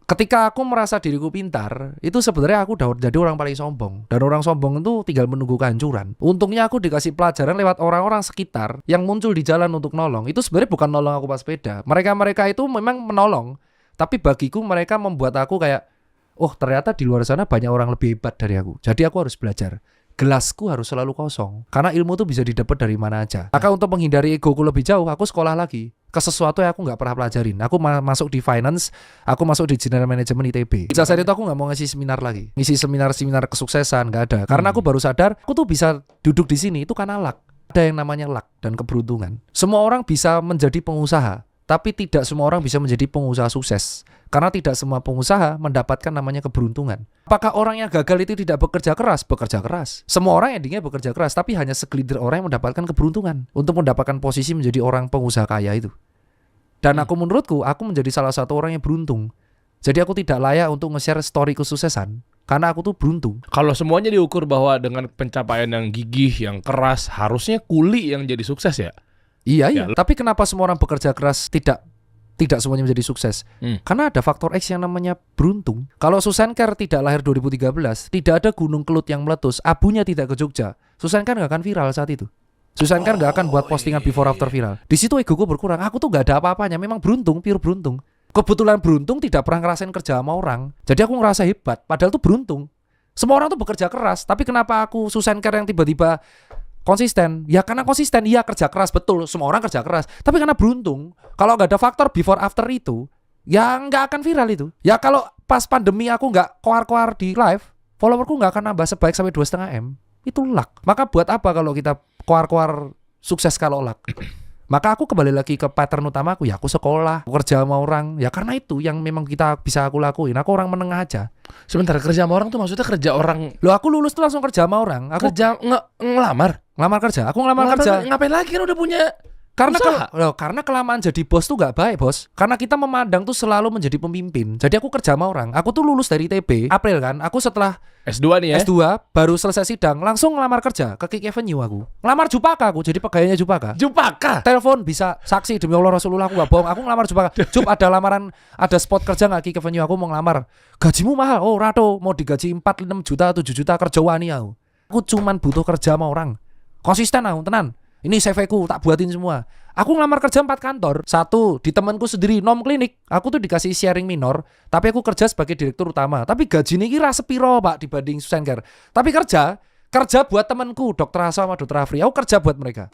Ketika aku merasa diriku pintar, itu sebenarnya aku udah jadi orang paling sombong. Dan orang sombong itu tinggal menunggu kehancuran. Untungnya aku dikasih pelajaran lewat orang-orang sekitar yang muncul di jalan untuk nolong. Itu sebenarnya bukan nolong aku pas sepeda. Mereka-mereka itu memang menolong. Tapi bagiku mereka membuat aku kayak, oh ternyata di luar sana banyak orang lebih hebat dari aku. Jadi aku harus belajar. Gelasku harus selalu kosong. Karena ilmu tuh bisa didapat dari mana aja. Maka untuk menghindari egoku lebih jauh, aku sekolah lagi ke sesuatu yang aku nggak pernah pelajarin. Aku masuk di finance, aku masuk di general management ITB. Sejak saat itu aku nggak mau ngasih seminar lagi. Ngisi seminar-seminar kesuksesan nggak ada. Karena aku baru sadar, aku tuh bisa duduk di sini itu karena luck. Ada yang namanya luck dan keberuntungan. Semua orang bisa menjadi pengusaha, tapi tidak semua orang bisa menjadi pengusaha sukses. Karena tidak semua pengusaha mendapatkan namanya keberuntungan. Apakah orang yang gagal itu tidak bekerja keras? Bekerja keras. Semua orang endingnya bekerja keras, tapi hanya segelintir orang yang mendapatkan keberuntungan untuk mendapatkan posisi menjadi orang pengusaha kaya itu. Dan menurutku, aku menjadi salah satu orang yang beruntung. Jadi aku tidak layak untuk nge-share story kesuksesan, karena aku tuh beruntung. Kalau semuanya diukur bahwa dengan pencapaian yang gigih, yang keras, harusnya kuli yang jadi sukses ya? Iya. Tapi kenapa semua orang bekerja keras tidak semuanya menjadi sukses? Karena ada faktor X yang namanya beruntung. Kalau Susan Kerr tidak lahir 2013, tidak ada gunung kelut yang meletus, abunya tidak ke Jogja, Susan Kerr gak akan viral saat itu. Susan Kerr gak akan buat postingan before after viral. Di situ egoku berkurang. Aku tuh gak ada apa-apanya. Memang beruntung, pure beruntung. Kebetulan beruntung tidak pernah ngerasain kerja sama orang. Jadi aku ngerasa hebat. Padahal tuh beruntung. Semua orang tuh bekerja keras. Tapi kenapa aku Susan Kerr yang tiba-tiba konsisten? Ya karena konsisten. Iya kerja keras, betul. Semua orang kerja keras. Tapi karena beruntung. Kalau gak ada faktor before after itu, ya gak akan viral itu. Ya kalau pas pandemi aku gak koar-koar di live, followerku gak akan nambah sebaik sampai 2,5 M. Itu luck. Maka buat apa kalau kita koar-koar sukses kalau luck? Maka aku kembali lagi ke pattern utama aku. Ya aku sekolah, aku kerja sama orang. Ya karena itu yang memang bisa aku lakuin. Aku orang menengah aja. Sebentar, kerja sama orang tuh maksudnya kerja orang? Loh aku lulus tuh langsung kerja sama orang. Aku kerja ngelamar kerja. Aku ngelamar kerja. Ngapain lagi kan udah punya karena kelamaan jadi bos tuh gak baik, bos. Karena kita memandang tuh selalu menjadi pemimpin. Jadi aku kerja sama orang. Aku tuh lulus dari ITB April kan. Aku setelah S2 nih ya. S2 baru selesai sidang langsung ngelamar kerja ke Kick Avenue aku. Ngelamar Jupaka aku jadi pegawainya Jupaka. Telepon bisa saksi demi Allah Rasulullah aku gak bohong. Aku ngelamar Jupaka. Jup ada lamaran, ada spot kerja gak Kick Avenue, aku mau ngelamar. Gajimu mahal. Oh Rato mau digaji 4, 6 juta, 7 juta kerja wani aku. Aku cuman butuh kerja sama orang. Konsisten aku tenan. Ini CV-ku tak buatin semua. Aku ngelamar kerja 4 kantor. 1 di temanku sendiri Nom Klinik. Aku tuh dikasih sharing minor, tapi aku kerja sebagai direktur utama. Tapi gaji ini kira sepiro Pak dibanding Susan Kerr. Tapi kerja buat temanku Dr. Asa sama Dr. Afri. Aku kerja buat mereka.